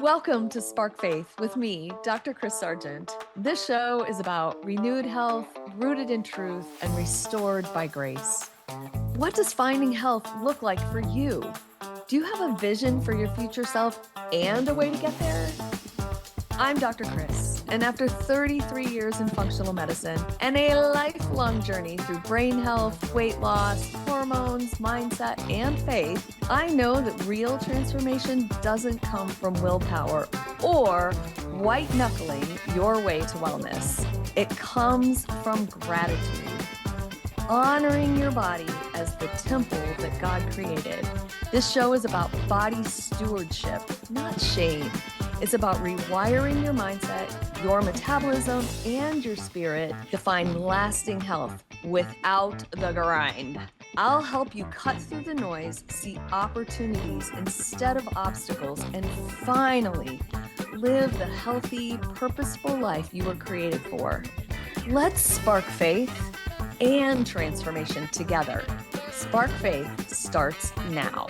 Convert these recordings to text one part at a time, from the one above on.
Welcome to Spark Faith with me, Dr. Kris Sargent. This show is about renewed health, rooted in truth, and restored by grace. What does finding health look like for you? Do you have a vision for your future self and a way to get there? I'm Dr. Kris, and after 33 years in functional medicine and a lifelong journey through brain health, weight loss, hormones, mindset, and faith, I know that real transformation doesn't come from willpower or white-knuckling your way to wellness. It comes from gratitude, honoring your body as the temple that God created. This show is about body stewardship, not shame. It's about rewiring your mindset, your metabolism, and your spirit to find lasting health without the grind. I'll help you cut through the noise, see opportunities instead of obstacles, and finally live the healthy, purposeful life you were created for. Let's spark faith and transformation together. Spark Faith starts now.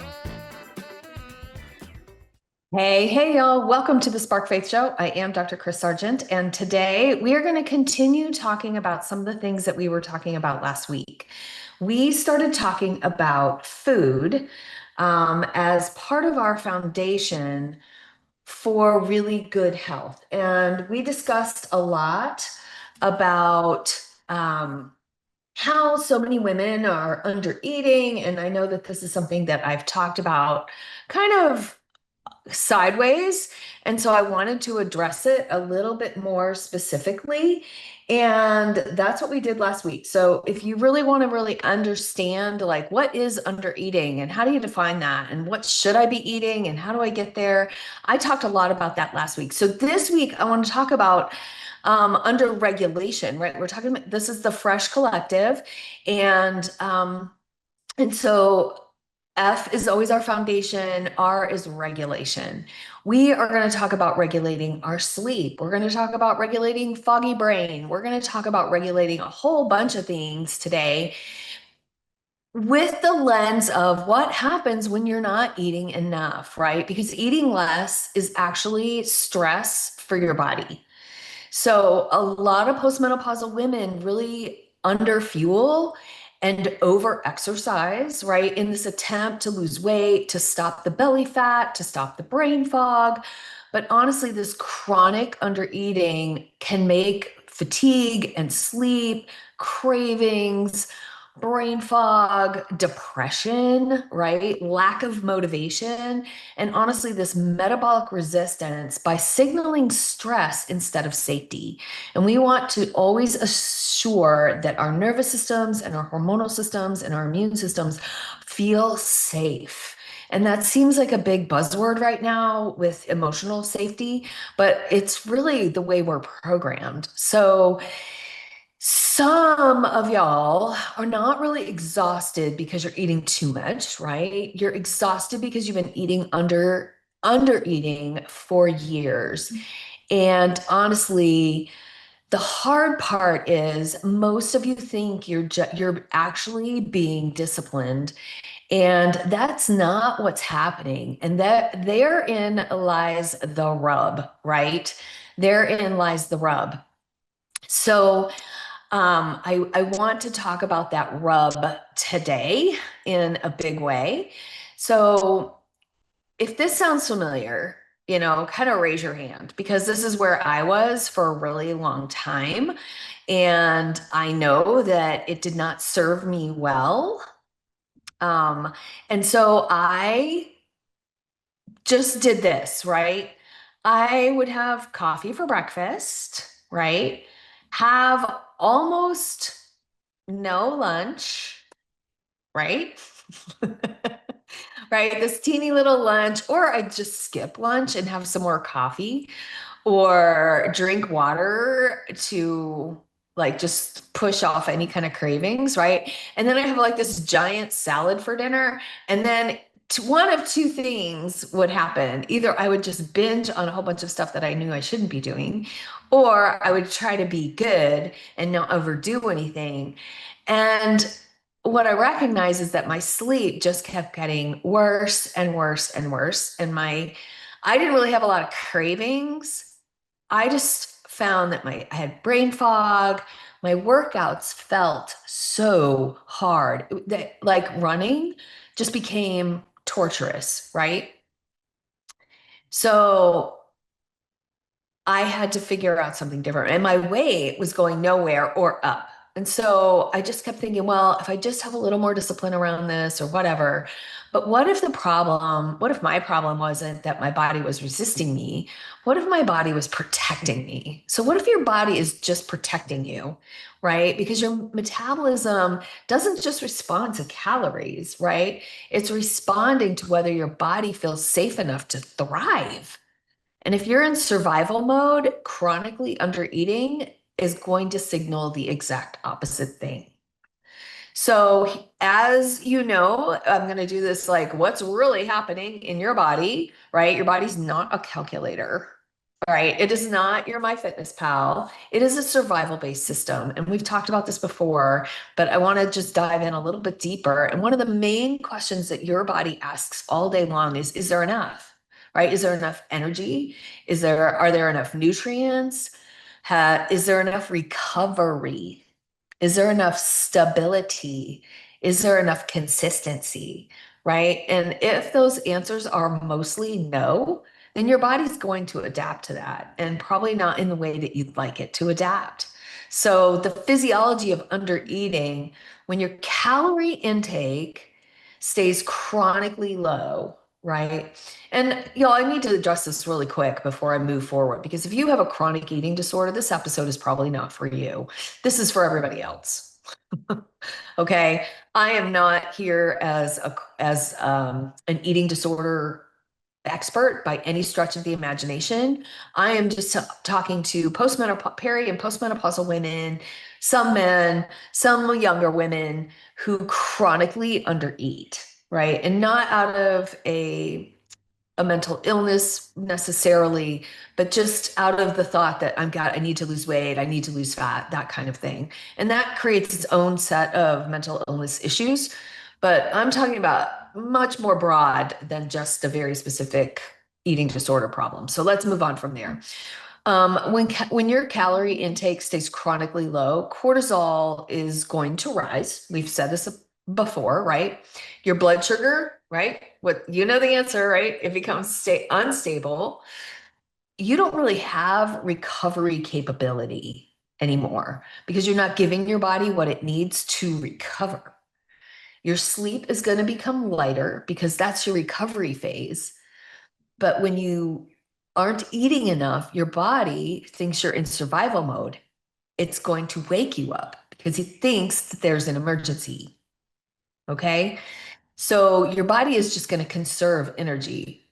Hey, y'all. Welcome to the Spark Faith Show. I am Dr. Kris Sargent, and today we are going to continue talking about some of the things that we were talking about last week. We started talking about food as part of our foundation for really good health. And we discussed a lot about how so many women are under eating. And I know that this is something that I've talked about kind of sideways. And so I wanted to address it a little bit more specifically. And that's what we did last week. So if you really want to really understand, like, what is under eating and how do you define that? And what should I be eating and how do I get there? I talked a lot about that last week. So this week I want to talk about under regulation, right? We're talking about, this is the Fresh Collective. And so F is always our foundation. R is regulation. We are going to talk about regulating our sleep. We're going to talk about regulating foggy brain. We're going to talk about regulating a whole bunch of things today with the lens of what happens when you're not eating enough, right? Because eating less is actually stress for your body. So a lot of postmenopausal women really underfuel and over exercise, right? In this attempt to lose weight, to stop the belly fat, to stop the brain fog. But honestly, this chronic under eating can make fatigue and sleep, cravings, brain fog, depression, right? Lack of motivation, and honestly, this metabolic resistance by signaling stress instead of safety. And we want to always assure that our nervous systems and our hormonal systems and our immune systems feel safe. And that seems like a big buzzword right now with emotional safety, but it's really the way we're programmed. So some of y'all are not really exhausted because you're eating too much, right? You're exhausted because you've been eating under eating for years. And honestly, the hard part is most of you think you're actually being disciplined, and that's not what's happening. And that therein lies the rub, right? Therein lies the rub. So I want to talk about that rub today in a big way. So if this sounds familiar, kind of raise your hand, because this is where I was for a really long time. And I know that it did not serve me well. And so I just did this, right? I would have coffee for breakfast, right? Have almost no lunch, right? Right? This teeny little lunch, or I just skip lunch and have some more coffee or drink water to just push off any kind of cravings, right? And then I have like this giant salad for dinner. And then one of two things would happen. Either I would just binge on a whole bunch of stuff that I knew I shouldn't be doing, or I would try to be good and not overdo anything. And what I recognize is that my sleep just kept getting worse and worse and worse. And my I didn't really have a lot of cravings. I just found that I had brain fog. My workouts felt so hard that like running just became torturous, right? So I had to figure out something different. And my weight was going nowhere or up. And so I just kept thinking, well, if I just have a little more discipline around this or whatever. But what if my problem wasn't that my body was resisting me? What if my body was protecting me? So, what if your body is just protecting you, right? Because your metabolism doesn't just respond to calories, right? It's responding to whether your body feels safe enough to thrive. And if you're in survival mode, chronically undereating is going to signal the exact opposite thing. So, as you know, I'm going to do this like what's really happening in your body, right? Your body's not a calculator, right? It is not your MyFitnessPal. It is a survival-based system. And we've talked about this before, but I want to just dive in a little bit deeper. And one of the main questions that your body asks all day long is there enough? Right? Is there enough energy? Are there enough nutrients? Is there enough recovery? Is there enough stability? Is there enough consistency? Right? And if those answers are mostly no, then your body's going to adapt to that and probably not in the way that you'd like it to adapt. So, the physiology of undereating, when your calorie intake stays chronically low, right? And y'all, I need to address this really quick before I move forward because if you have a chronic eating disorder, this episode is probably not for you. This is for everybody else. Okay. I am not here as an eating disorder expert by any stretch of the imagination. I am just talking to peri and postmenopausal women, some men, some younger women who chronically undereat, right? And not out of a mental illness necessarily, but just out of the thought that I need to lose weight, I need to lose fat, that kind of thing. And that creates its own set of mental illness issues. But I'm talking about much more broad than just a very specific eating disorder problem. So let's move on from there. When your calorie intake stays chronically low, cortisol is going to rise. We've said this before, right? Your blood sugar, right? What you know the answer, right? It becomes unstable. You don't really have recovery capability anymore because you're not giving your body what it needs to recover. Your sleep is going to become lighter because that's your recovery phase. But when you aren't eating enough, your body thinks you're in survival mode. It's going to wake you up because it thinks that there's an emergency. Okay. So your body is just going to conserve energy.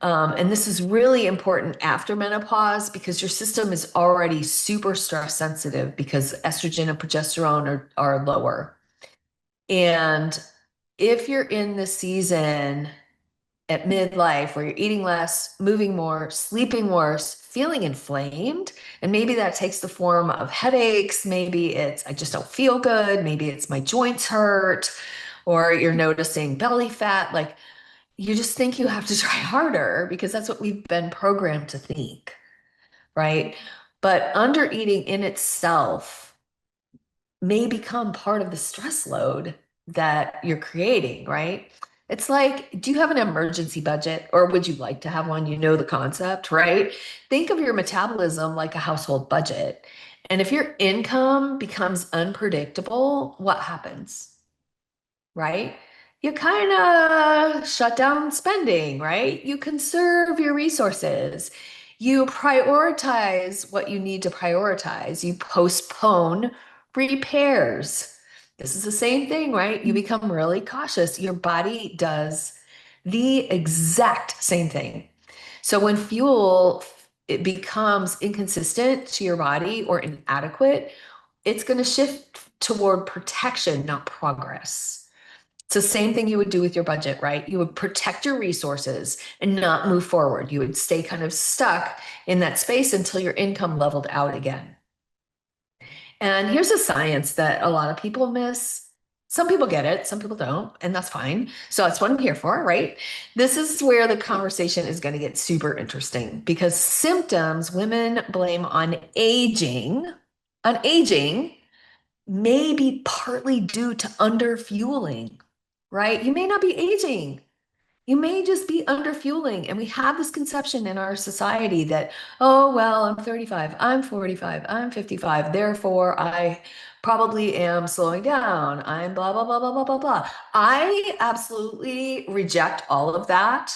And this is really important after menopause because your system is already super stress sensitive because estrogen and progesterone are lower. And if you're in the season at midlife where you're eating less, moving more, sleeping worse, feeling inflamed, and maybe that takes the form of headaches, maybe it's I just don't feel good, maybe it's my joints hurt, or you're noticing belly fat, like you just think you have to try harder because that's what we've been programmed to think, right? But under eating in itself may become part of the stress load that you're creating, right? It's like, do you have an emergency budget or would you like to have one? You know the concept, right? Think of your metabolism like a household budget. And if your income becomes unpredictable, what happens? Right? You kind of shut down spending, right? You conserve your resources. You prioritize what you need to prioritize. You postpone repairs. This is the same thing, right? You become really cautious. Your body does the exact same thing. So when fuel it becomes inconsistent to your body or inadequate, it's going to shift toward protection, not progress. It's the same thing you would do with your budget, right? You would protect your resources and not move forward. You would stay kind of stuck in that space until your income leveled out again. And here's a science that a lot of people miss. Some people get it, some people don't, and that's fine. So that's what I'm here for, right? This is where the conversation is going to get super interesting because symptoms women blame on aging may be partly due to underfueling, right? You may not be aging. You may just be underfueling. And we have this conception in our society that, oh, well, I'm 35, I'm 45, I'm 55. Therefore, I probably am slowing down. I'm blah, blah, blah, blah, blah, blah, blah. I absolutely reject all of that.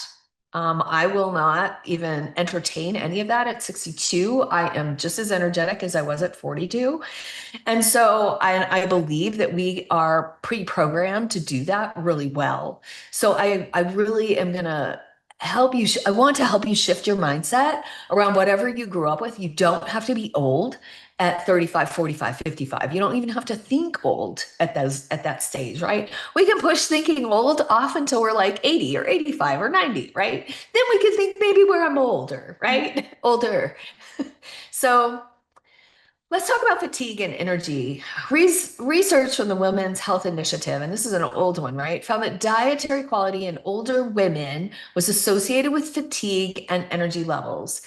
I will not even entertain any of that at 62. I am just as energetic as I was at 42. And so I believe that we are pre-programmed to do that really well. So I really am going to help you. I want to help you shift your mindset around whatever you grew up with. You don't have to be old at 35, 45, 55. You don't even have to think old at that stage, right? We can push thinking old off until we're like 80 or 85 or 90, right? Then we can think maybe where I'm older, right? Older. So let's talk about fatigue and energy. Research from the Women's Health Initiative, and this is an old one, right, found that dietary quality in older women was associated with fatigue and energy levels.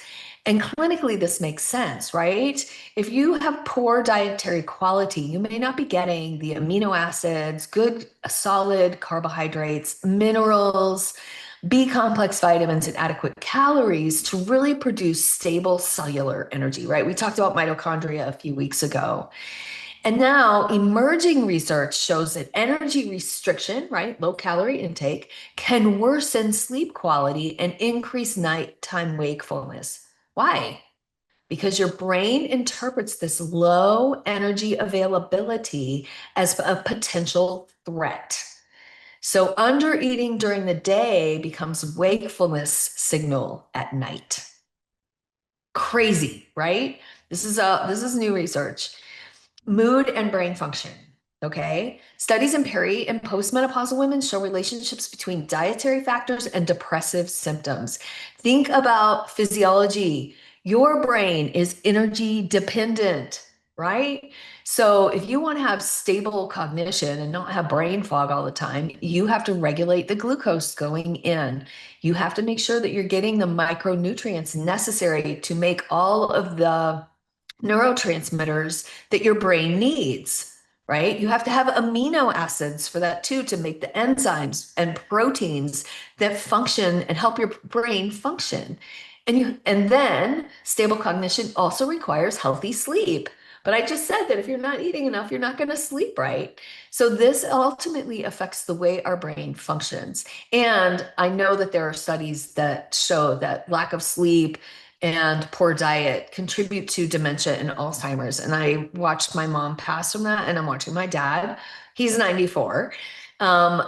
And clinically, this makes sense, right? If you have poor dietary quality, you may not be getting the amino acids, good solid carbohydrates, minerals, B complex vitamins, and adequate calories to really produce stable cellular energy, right? We talked about mitochondria a few weeks ago. And now emerging research shows that energy restriction, right, low calorie intake, can worsen sleep quality and increase nighttime wakefulness. Why? Because your brain interprets this low energy availability as a potential threat. So under eating during the day becomes wakefulness signal at night. Crazy, right? This is new research. Mood and brain function. Okay. Studies in peri and postmenopausal women show relationships between dietary factors and depressive symptoms. Think about physiology. Your brain is energy dependent, right? So if you want to have stable cognition and not have brain fog all the time, you have to regulate the glucose going in. You have to make sure that you're getting the micronutrients necessary to make all of the neurotransmitters that your brain needs, right? You have to have amino acids for that too, to make the enzymes and proteins that function and help your brain function. And then stable cognition also requires healthy sleep. But I just said that if you're not eating enough, you're not going to sleep right. So this ultimately affects the way our brain functions. And I know that there are studies that show that lack of sleep and poor diet contribute to dementia and Alzheimer's. And I watched my mom pass from that, and I'm watching my dad, he's 94,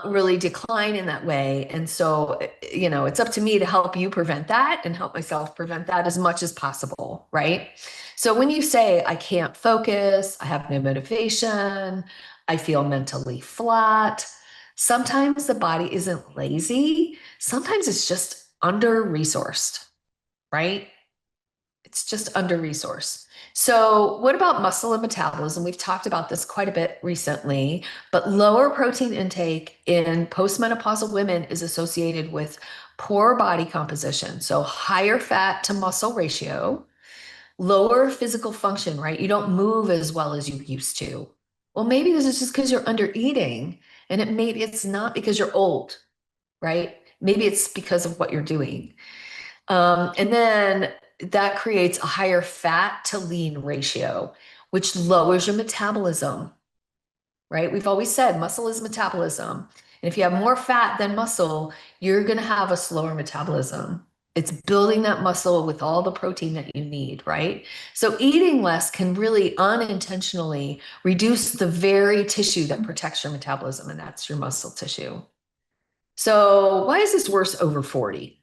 really decline in that way. And so, it's up to me to help you prevent that and help myself prevent that as much as possible, right? So when you say, I can't focus, I have no motivation, I feel mentally flat, sometimes the body isn't lazy, sometimes it's just under-resourced, right? It's just under-resourced. So what about muscle and metabolism? We've talked about this quite a bit recently, but lower protein intake in postmenopausal women is associated with poor body composition. So higher fat to muscle ratio, lower physical function, right? You don't move as well as you used to. Well, maybe this is just because you're under eating, and maybe it's not because you're old, right? Maybe it's because of what you're doing. And then that creates a higher fat to lean ratio, which lowers your metabolism, right? We've always said muscle is metabolism. And if you have more fat than muscle, you're going to have a slower metabolism. It's building that muscle with all the protein that you need, right? So eating less can really unintentionally reduce the very tissue that protects your metabolism, and that's your muscle tissue. So why is this worse over 40?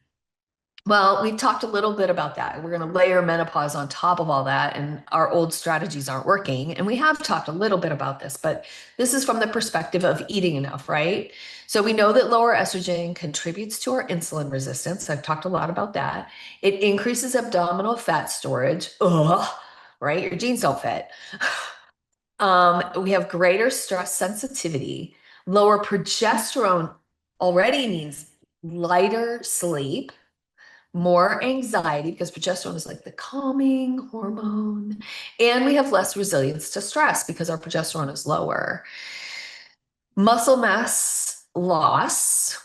Well, we've talked a little bit about that. We're going to layer menopause on top of all that, and our old strategies aren't working. And we have talked a little bit about this, but this is from the perspective of eating enough, right? So we know that lower estrogen contributes to our insulin resistance. I've talked a lot about that. It increases abdominal fat storage. Ugh, right? Your genes don't fit. We have greater stress sensitivity. Lower progesterone already means lighter sleep, more anxiety, because progesterone is like the calming hormone, and we have less resilience to stress because our progesterone is lower. Muscle mass loss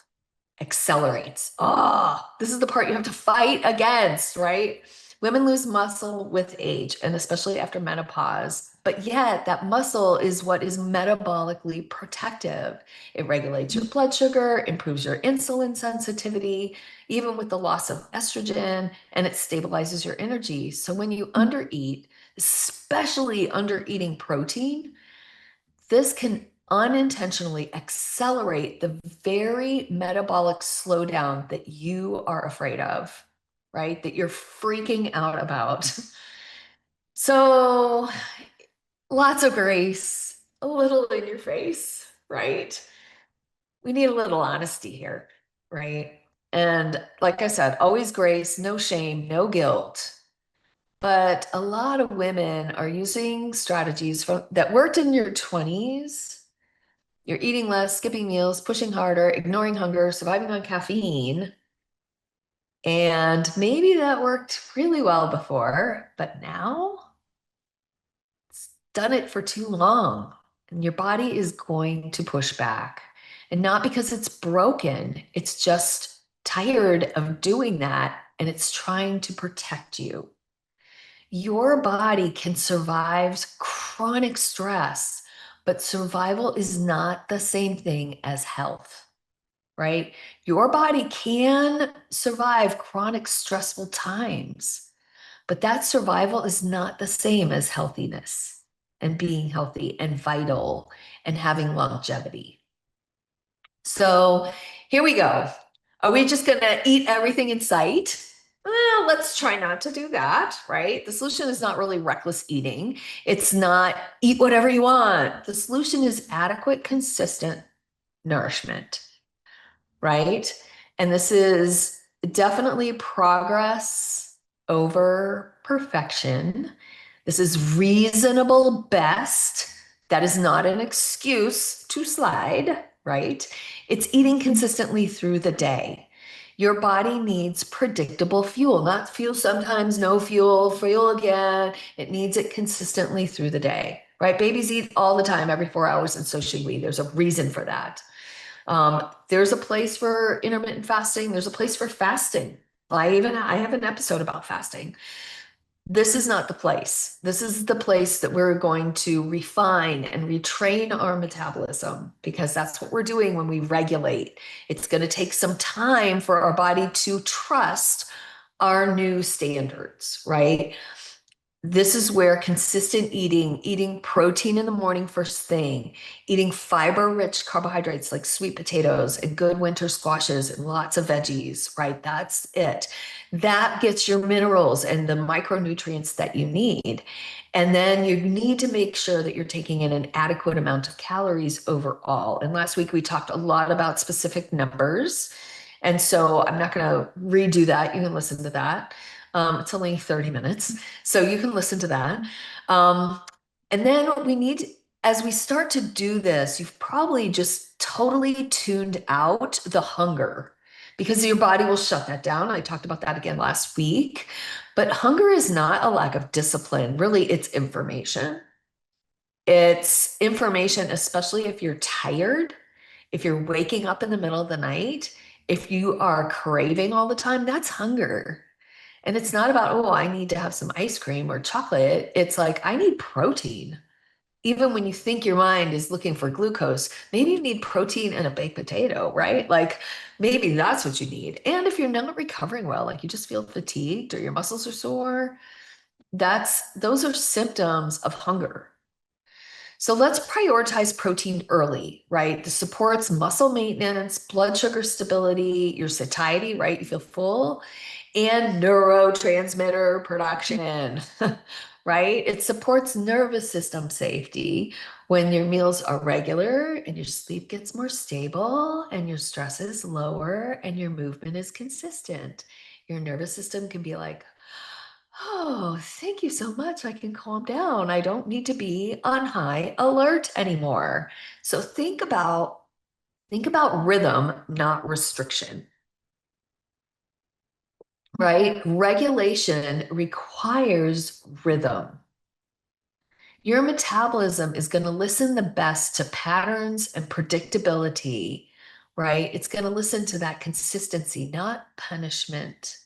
accelerates. Oh, this is the part you have to fight against, right? Women lose muscle with age and especially after menopause, but yet that muscle is what is metabolically protective. It regulates your blood sugar, improves your insulin sensitivity, even with the loss of estrogen, and it stabilizes your energy. So when you undereat, especially under eating protein, this can unintentionally accelerate the very metabolic slowdown that you are afraid of, right? That you're freaking out about. So, lots of grace, a little in your face, right? We need a little honesty here, right? And like I said, always grace, no shame, no guilt. But a lot of women are using strategies that worked in your 20s. You're eating less, skipping meals, pushing harder, ignoring hunger, surviving on caffeine. And maybe that worked really well before, but now it's done it for too long. And your body is going to push back. And not because it's broken, it's just tired of doing that and it's trying to protect you. Your body can survive chronic stress, but survival is not the same thing as health, right? Your body can survive chronic stressful times, but that survival is not the same as healthiness and being healthy and vital and having longevity. So here we go. Are we just going to eat everything in sight? Well, let's try not to do that, right? The solution is not really reckless eating. It's not eat whatever you want. The solution is adequate, consistent nourishment, right? And this is definitely progress over perfection. This is reasonable best. That is not an excuse to slide, right? It's eating consistently through the day. Your body needs predictable fuel, not fuel sometimes, no fuel, fuel again. It needs it consistently through the day, right? Babies eat all the time, every 4 hours, and so should we. There's a reason for that. There's a place for intermittent fasting. There's a place for fasting. I have an episode about fasting. This is not the place. This is the place that we're going to refine and retrain our metabolism because that's what we're doing when we regulate. It's going to take some time for our body to trust our new standards, right? This is where consistent eating protein in the morning first thing, eating fiber-rich carbohydrates like sweet potatoes and good winter squashes and lots of veggies, right? That's it. That gets your minerals and the micronutrients that you need. And then you need to make sure that you're taking in an adequate amount of calories overall. And last week we talked a lot about specific numbers. And so I'm not going to redo that. You can listen to that. It's only 30 minutes, so you can listen to that. And then what we need, as we start to do this, you've probably just totally tuned out the hunger because your body will shut that down. I talked about that again last week. But hunger is not a lack of discipline. Really, it's information. It's information, especially if you're tired, if you're waking up in the middle of the night, if you are craving all the time, that's hunger. And it's not about, oh, I need to have some ice cream or chocolate. It's like, I need protein. Even when you think your mind is looking for glucose, maybe you need protein and a baked potato, right? Like maybe that's what you need. And if you're not recovering well, like you just feel fatigued or your muscles are sore, those are symptoms of hunger. So let's prioritize protein early, right? This supports muscle maintenance, blood sugar stability, your satiety, right? You feel full, and neurotransmitter production, right? It supports nervous system safety when your meals are regular and your sleep gets more stable and your stress is lower and your movement is consistent. Your nervous system can be like, oh, thank you so much. I can calm down. I don't need to be on high alert anymore. So think about Think about rhythm, not restriction, right? Regulation requires rhythm. Your metabolism is going to listen the best to patterns and predictability, right? It's going to listen to that consistency, not punishment.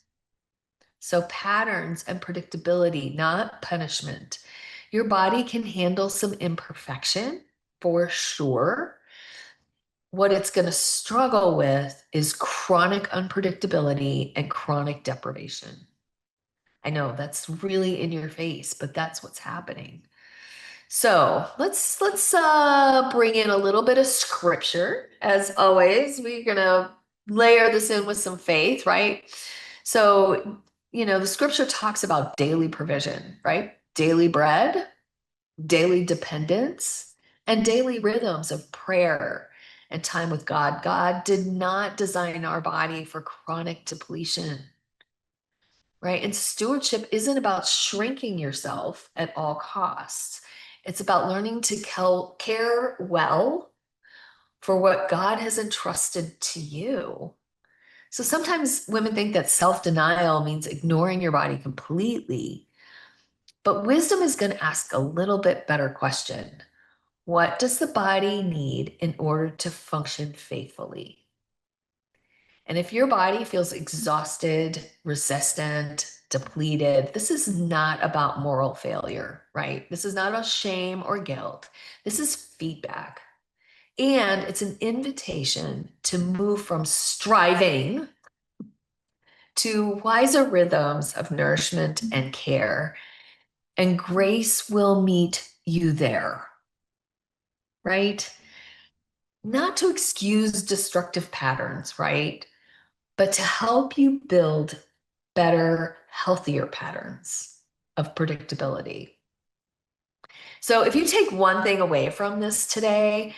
So, patterns and predictability, not punishment. Your body can handle some imperfection for sure. What it's going to struggle with is chronic unpredictability and chronic deprivation. I know that's really in your face, but that's what's happening. So let's bring in a little bit of scripture. As always, we're gonna layer this in with some faith, right? So, the scripture talks about daily provision, right? Daily bread, daily dependence, and daily rhythms of prayer and time with God. God did not design our body for chronic depletion, right? And stewardship isn't about shrinking yourself at all costs. It's about learning to care well for what God has entrusted to you. So sometimes women think that self-denial means ignoring your body completely. But wisdom is going to ask a little bit better question. What does the body need in order to function faithfully? And if your body feels exhausted, resistant, depleted, this is not about moral failure, right? This is not about shame or guilt. This is feedback. And it's an invitation to move from striving to wiser rhythms of nourishment and care. And grace will meet you there, right? Not to excuse destructive patterns, right? But to help you build better, healthier patterns of predictability. So if you take one thing away from this today,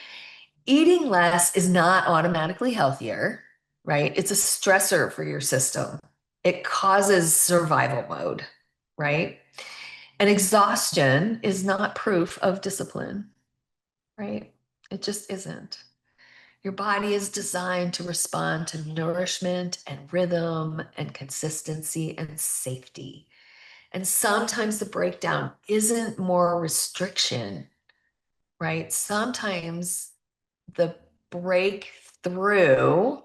eating less is not automatically healthier, right? It's a stressor for your system. It causes survival mode, right? And exhaustion is not proof of discipline, right? It just isn't. Your body is designed to respond to nourishment and rhythm and consistency and safety. And sometimes the breakdown isn't more restriction, right? Sometimes the breakthrough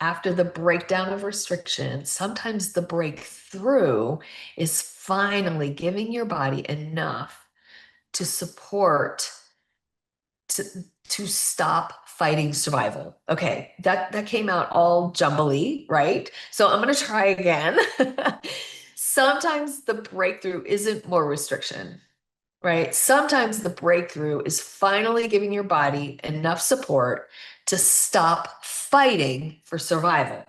after the breakdown of restriction, sometimes the breakthrough is finally giving your body enough to support to stop fighting survival. Okay, that came out all jumbly, right? So I'm going to try again. Sometimes the breakthrough isn't more restriction, right? Sometimes the breakthrough is finally giving your body enough support to stop fighting for survival,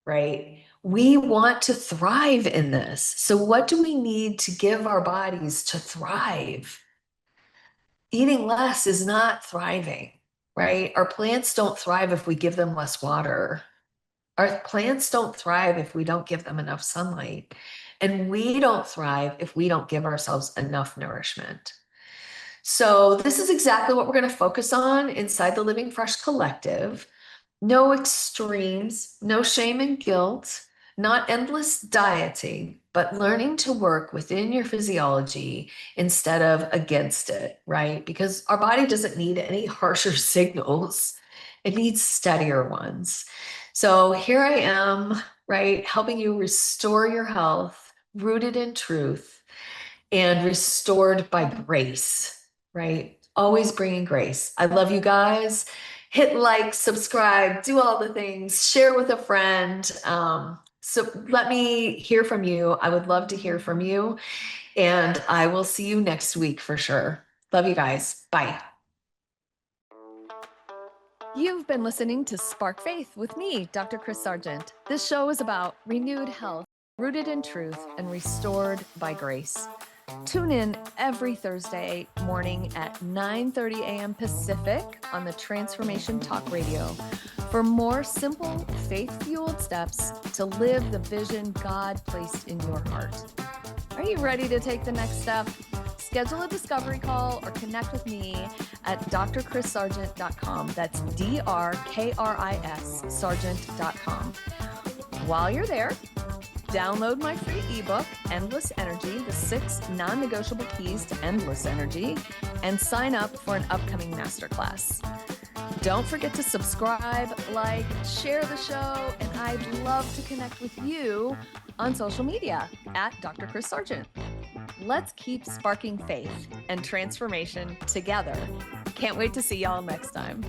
right? We want to thrive in this. So what do we need to give our bodies to thrive? Eating less is not thriving, right? Our plants don't thrive if we give them less water. Our plants don't thrive if we don't give them enough sunlight. And we don't thrive if we don't give ourselves enough nourishment. So, this is exactly what we're going to focus on inside the Living Fresh Collective. No extremes, no shame and guilt, not endless dieting, but learning to work within your physiology instead of against it, right? Because our body doesn't need any harsher signals, it needs steadier ones. So here I am, right, helping you restore your health, rooted in truth and restored by grace, right? Always bringing grace. I love you guys. Hit like, subscribe, do all the things, share with a friend. So let me hear from you. I would love to hear from you. And I will see you next week for sure. Love you guys. Bye. You've been listening to Spark Faith with me, Dr. Kris Sargent. This show is about renewed health, rooted in truth, and restored by grace. Tune in every Thursday morning at 9:30 a.m. Pacific on the Transformation Talk Radio for more simple, faith-fueled steps to live the vision God placed in your heart. Are you ready to take the next step? schedule a discovery call or connect with me at drkrissargent.com. That's DRKRIS Sargent.com. While you're there, download my free ebook, Endless Energy, the 6 non-negotiable keys to endless energy, and sign up for an upcoming masterclass. Don't forget to subscribe, like, share the show, and I'd love to connect with you on social media at Dr. Kris Sargent. Let's keep sparking faith and transformation together. Can't wait to see y'all next time.